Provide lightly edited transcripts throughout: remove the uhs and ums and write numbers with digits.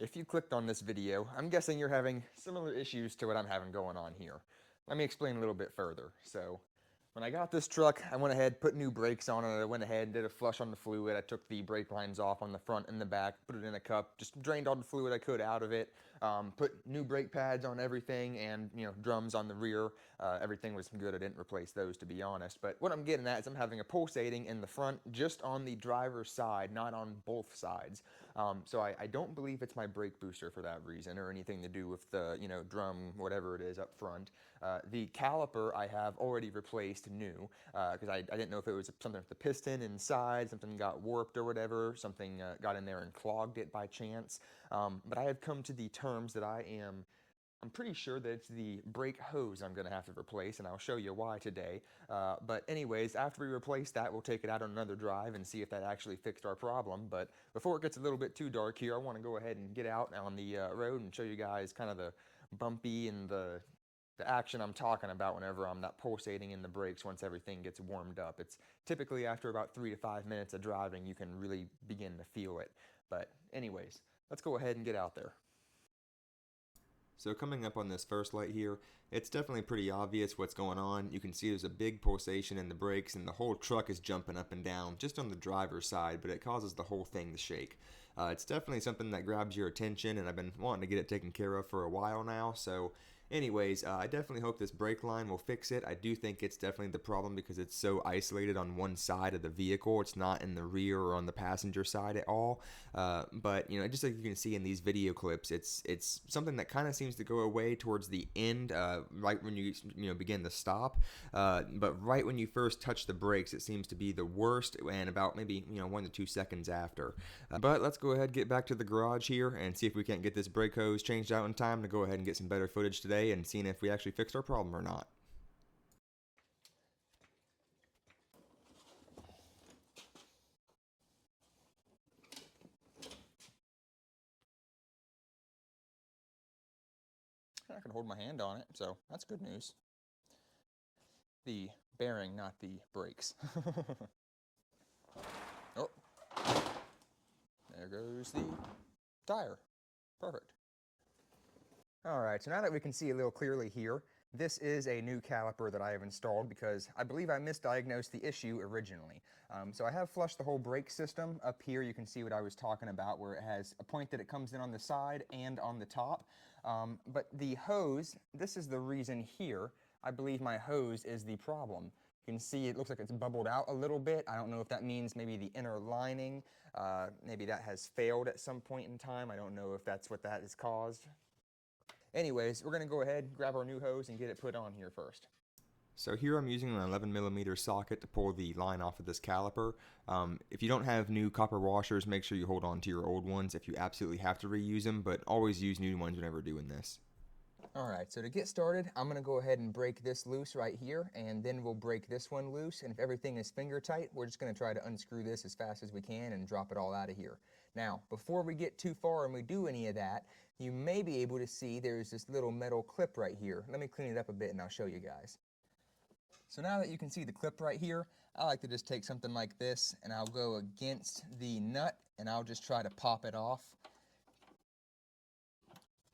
If you clicked on this video, I'm guessing you're having similar issues to what I'm having going on here. Let me explain a little bit further. So, when I got this truck, I went ahead, put new brakes on it. I went ahead and did a flush on the fluid. I took the brake lines off on the front and the back, put it in a cup, just drained all the fluid I could out of it. Put new brake pads on everything, and drums on the rear. Everything was good. I didn't replace those, to be honest. But what I'm getting at is I'm having a pulsating in the front, just on the driver's side, not on both sides. So I don't believe it's my brake booster for that reason, or anything to do with the drum, whatever it is up front. The caliper I have already replaced new, because I didn't know if it was something with the piston inside, something got warped or whatever, something got in there and clogged it by chance. But I have come to the terms that I'm pretty sure that it's the brake hose I'm going to have to replace, and I'll show you why today. But anyways, after we replace that, we'll take it out on another drive and see if that actually fixed our problem. But before it gets a little bit too dark here, I want to go ahead and get out on the road and show you guys kind of the bumpy and the action I'm talking about whenever I'm not pulsating in the brakes once everything gets warmed up. It's typically after about 3 to 5 minutes of driving you can really begin to feel it. But anyways, let's go ahead and get out there. So coming up on this first light here, it's definitely pretty obvious what's going on. You can see there's a big pulsation in the brakes and the whole truck is jumping up and down just on the driver's side, but it causes the whole thing to shake. It's definitely something that grabs your attention, and I've been wanting to get it taken care of for a while now. So anyways, I definitely hope this brake line will fix it. I do think it's definitely the problem because it's so isolated on one side of the vehicle. It's not in the rear or on the passenger side at all. But just like you can see in these video clips, it's something that kind of seems to go away towards the end, right when you begin to stop. But right when you first touch the brakes, it seems to be the worst, and about maybe 1 to 2 seconds after. But let's go ahead, get back to the garage here, and see if we can't get this brake hose changed out in time to go ahead and get some better footage today and seeing if we actually fixed our problem or not. I can hold my hand on it, so that's good news. The bearing, not the brakes. Oh, there goes the tire. Perfect. Alright, so now that we can see a little clearly here, this is a new caliper that I have installed because I believe I misdiagnosed the issue originally. So I have flushed the whole brake system. Up here you can see what I was talking about, where it has a point that it comes in on the side and on the top. But the hose, this is the reason here. I believe my hose is the problem. You can see it looks like it's bubbled out a little bit. I don't know if that means maybe the inner lining, maybe that has failed at some point in time. I don't know if that's what that has caused. Anyways, we're going to go ahead, grab our new hose, and get it put on here first. So here I'm using an 11mm socket to pull the line off of this caliper. If you don't have new copper washers, make sure you hold on to your old ones if you absolutely have to reuse them, but always use new ones whenever doing this. Alright, so to get started, I'm going to go ahead and break this loose right here, and then we'll break this one loose, and if everything is finger tight, we're just going to try to unscrew this as fast as we can and drop it all out of here. Now, before we get too far and we do any of that, you may be able to see there's this little metal clip right here. Let me clean it up a bit and I'll show you guys. So now that you can see the clip right here, I like to just take something like this and I'll go against the nut and I'll just try to pop it off.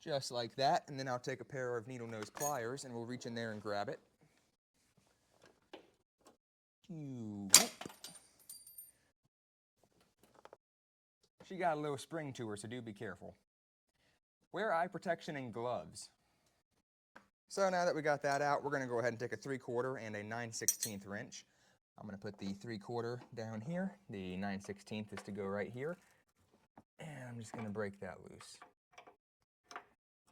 Just like that, and then I'll take a pair of needle nose pliers and we'll reach in there and grab it. She got a little spring to her, so do be careful. Wear eye protection and gloves. So now that we got that out, we're going to go ahead and take a 3/4 and a 9/16 wrench. I'm going to put the 3/4 down here. The 9/16 is to go right here. And I'm just going to break that loose.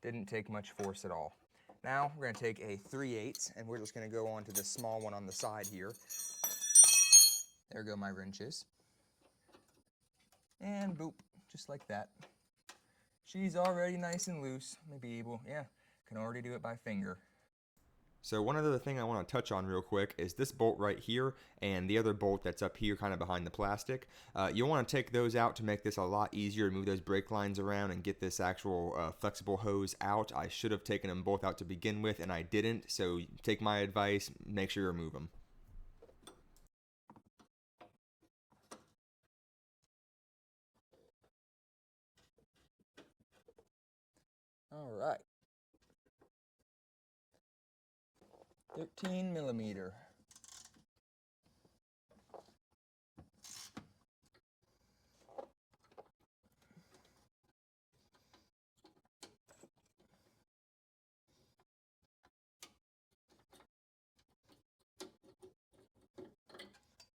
Didn't take much force at all. Now we're going to take a 3/8 and we're just going to go on to the small one on the side here. There go my wrenches. And boop, just like that. She's already nice and loose. Maybe able, can already do it by finger. So one other thing I want to touch on real quick is this bolt right here and the other bolt that's up here kind of behind the plastic. You'll want to take those out to make this a lot easier to move those brake lines around and get this actual flexible hose out. I should have taken them both out to begin with and I didn't, so take my advice, make sure you remove them. All right. 13 millimeter.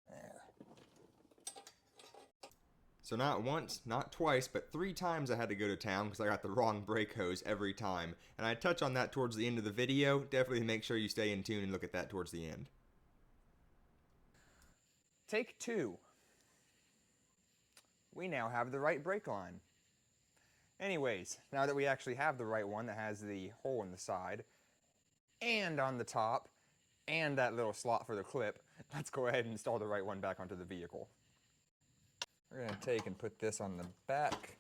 There. So not once, not twice, but 3 times I had to go to town because I got the wrong brake hose every time. And I touch on that towards the end of the video. Definitely make sure you stay in tune and look at that towards the end. Take 2. We now have the right brake line. Anyways, now that we actually have the right one that has the hole in the side and on the top and that little slot for the clip, let's go ahead and install the right one back onto the vehicle. We're going to take and put this on the back,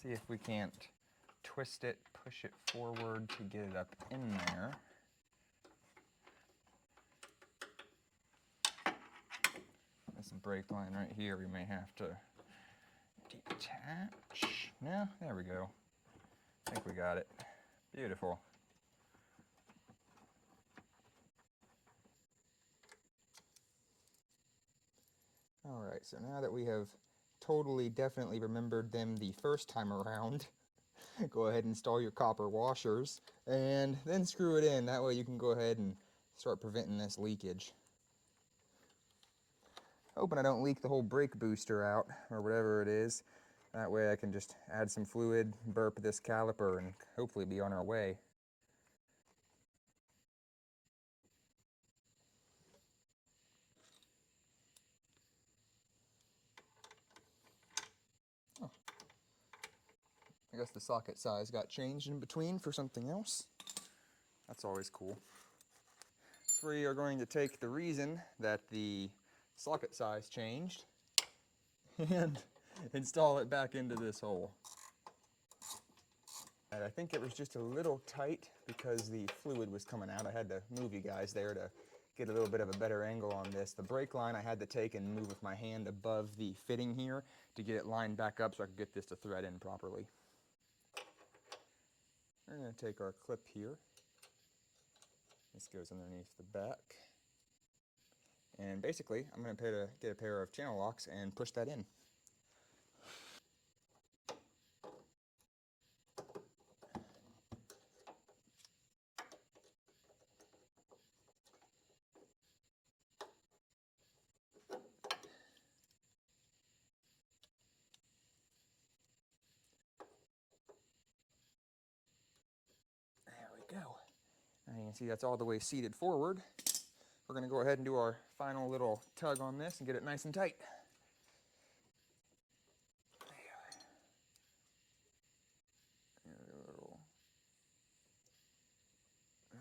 see if we can't twist it, push it forward to get it up in there. There's some brake line right here we may have to detach. No, there we go. I think we got it. Beautiful. Alright, so now that we have totally definitely remembered them the first time around, go ahead and install your copper washers and then screw it in. That way you can go ahead and start preventing this leakage. Hoping I don't leak the whole brake booster out or whatever it is. That way I can just add some fluid, burp this caliper, and hopefully be on our way. Oh. I guess the socket size got changed in between for something else. That's always cool. So we are going to take the reason that the socket size changed and install it back into this hole. And I think it was just a little tight because the fluid was coming out. I had to move you guys there to get a little bit of a better angle on this. The brake line I had to take and move with my hand above the fitting here to get it lined back up so I could get this to thread in properly. We're going to take our clip here. This goes underneath the back. And basically, I'm going to get a pair of channel locks and push that in. There we go. Now you can see that's all the way seated forward. We're going to go ahead and do our final little tug on this and get it nice and tight.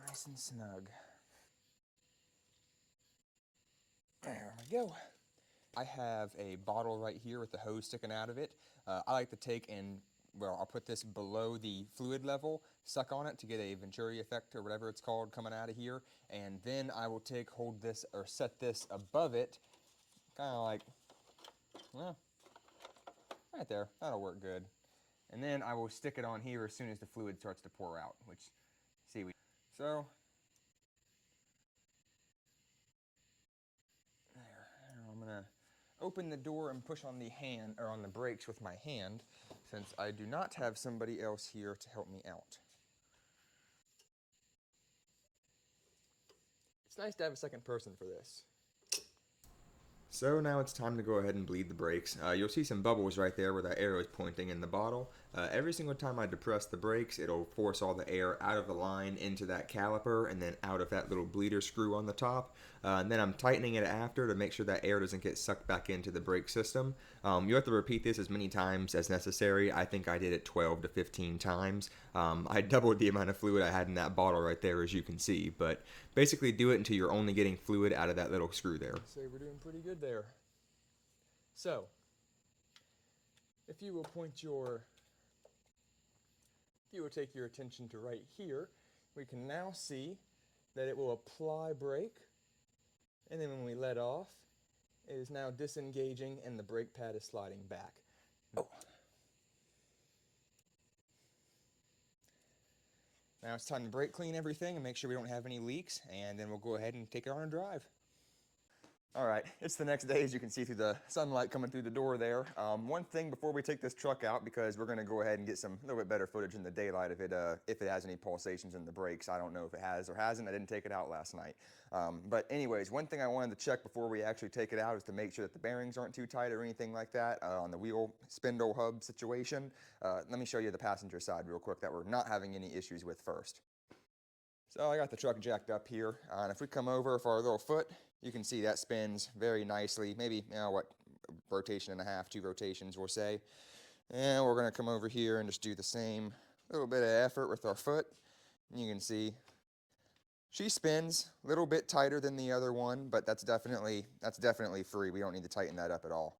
Nice and snug. There we go. I have a bottle right here with the hose sticking out of it. I like to take and, well, I'll put this below the fluid level, suck on it to get a Venturi effect or whatever it's called coming out of here, and then I will hold this or set this above it, kind of like, well, right there. That'll work good. And then I will stick it on here as soon as the fluid starts to pour out, which, see, so, there. I'm going to open the door and push on the hand, or on the brakes with my hand, since I do not have somebody else here to help me out. It's nice to have a second person for this. So now it's time to go ahead and bleed the brakes. You'll see some bubbles right there where that arrow is pointing in the bottle. Every single time I depress the brakes, it'll force all the air out of the line into that caliper and then out of that little bleeder screw on the top. And then I'm tightening it after to make sure that air doesn't get sucked back into the brake system. You have to repeat this as many times as necessary. I think I did it 12 to 15 times. I doubled the amount of fluid I had in that bottle right there, as you can see. But basically do it until you're only getting fluid out of that little screw there. So we're doing pretty good there. So, if you will take your attention to right here, we can now see that it will apply brake, and then when we let off, it is now disengaging and the brake pad is sliding back. Oh. Now it's time to brake clean everything and make sure we don't have any leaks, and then we'll go ahead and take it on a drive. All right, it's the next day, as you can see through the sunlight coming through the door there. One thing before we take this truck out, because we're going to go ahead and get a little bit better footage in the daylight if it has any pulsations in the brakes. I don't know if it has or hasn't. I didn't take it out last night. But anyways, one thing I wanted to check before we actually take it out is to make sure that the bearings aren't too tight or anything like that on the wheel spindle hub situation. Let me show you the passenger side real quick that we're not having any issues with first. So I got the truck jacked up here, and if we come over for our little foot, you can see that spins very nicely, maybe, rotation and a half, 2 rotations we'll say. And we're going to come over here and just do the same little bit of effort with our foot. And you can see she spins a little bit tighter than the other one, but that's definitely free. We don't need to tighten that up at all.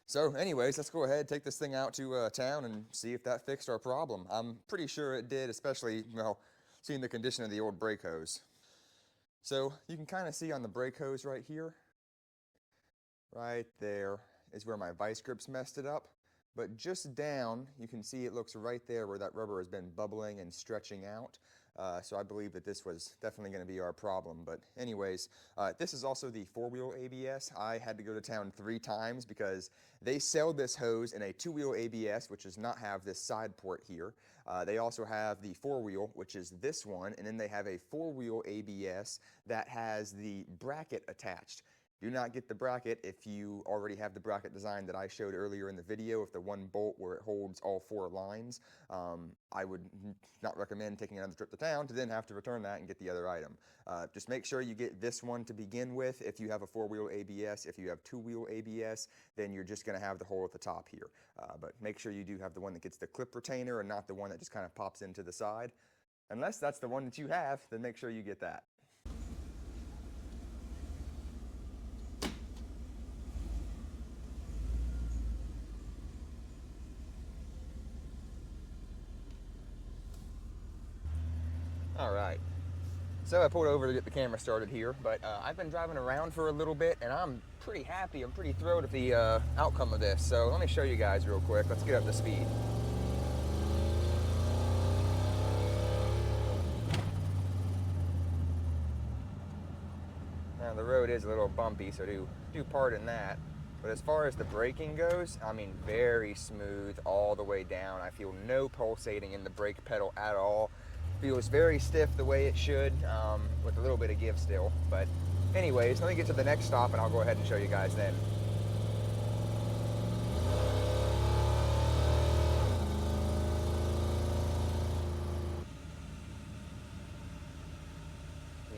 So anyways, let's go ahead, take this thing out to town and see if that fixed our problem. I'm pretty sure it did, especially, seeing the condition of the old brake hose. So you can kind of see on the brake hose right here, right there is where my vice grips messed it up. But just down, you can see it looks right there where that rubber has been bubbling and stretching out. So I believe that this was definitely going to be our problem. But anyways, this is also the 4-wheel ABS. I had to go to town 3 times because they sell this hose in a 2-wheel ABS, which does not have this side port here. They also have the 4-wheel, which is this one, and then they have a 4-wheel ABS that has the bracket attached. Do not get the bracket if you already have the bracket design that I showed earlier in the video, if the one bolt where it holds all 4 lines. I would not recommend taking another trip to town to then have to return that and get the other item. Just make sure you get this one to begin with. If you have a 4-wheel ABS, if you have 2-wheel ABS, then you're just going to have the hole at the top here. But make sure you do have the one that gets the clip retainer and not the one that just kind of pops into the side. Unless that's the one that you have, then make sure you get that. All right, so I pulled over to get the camera started here, but I've been driving around for a little bit and I'm pretty happy, I'm pretty thrilled with the outcome of this. So let me show you guys real quick. Let's get up to speed. Now the road is a little bumpy, so do pardon that. But as far as the braking goes, I mean, very smooth all the way down. I feel no pulsating in the brake pedal at all. Feels very stiff the way it should, with a little bit of give still. But anyways, let me get to the next stop and I'll go ahead and show you guys then.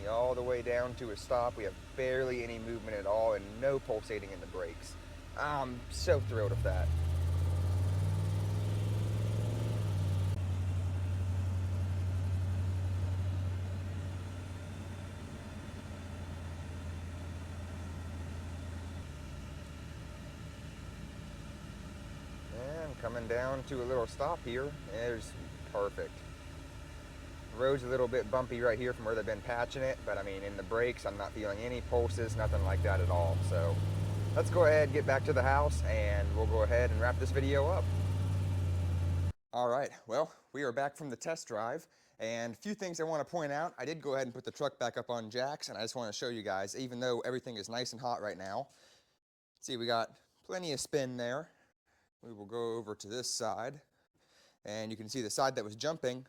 All the way down to a stop. We have barely any movement at all and no pulsating in the brakes. I'm so thrilled with that. Coming down to a little stop here, there's perfect. The road's a little bit bumpy right here from where they've been patching it, but I mean, in the brakes, I'm not feeling any pulses, nothing like that at all. So let's go ahead and get back to the house and we'll go ahead and wrap this video up. All right, well, we are back from the test drive, and a few things I want to point out. I did go ahead and put the truck back up on jacks, and I just want to show you guys, even though everything is nice and hot right now, see, we got plenty of spin there. We will go over to this side, and you can see the side that was jumping.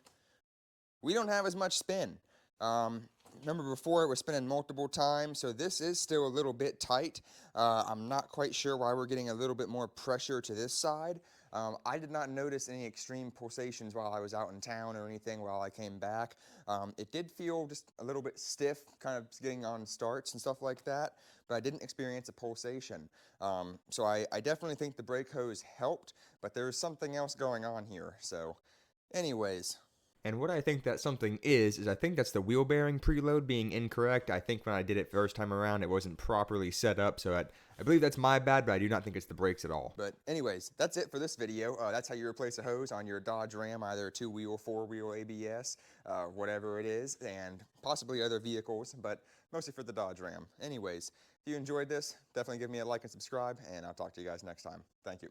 We don't have as much spin. Remember before it was spinning multiple times, so this is still a little bit tight. I'm not quite sure why we're getting a little bit more pressure to this side. I did not notice any extreme pulsations while I was out in town or anything while I came back. It did feel just a little bit stiff, kind of getting on starts and stuff like that, but I didn't experience a pulsation. So I definitely think the brake hose helped, but there's something else going on here. So anyways. And what I think that something is I think that's the wheel bearing preload being incorrect. I think when I did it first time around, it wasn't properly set up, so I believe that's my bad, but I do not think it's the brakes at all. But anyways, that's it for this video. That's how you replace a hose on your Dodge Ram, either 2-wheel, 4-wheel ABS, whatever it is, and possibly other vehicles, but mostly for the Dodge Ram. Anyways, if you enjoyed this, definitely give me a like and subscribe, and I'll talk to you guys next time. Thank you.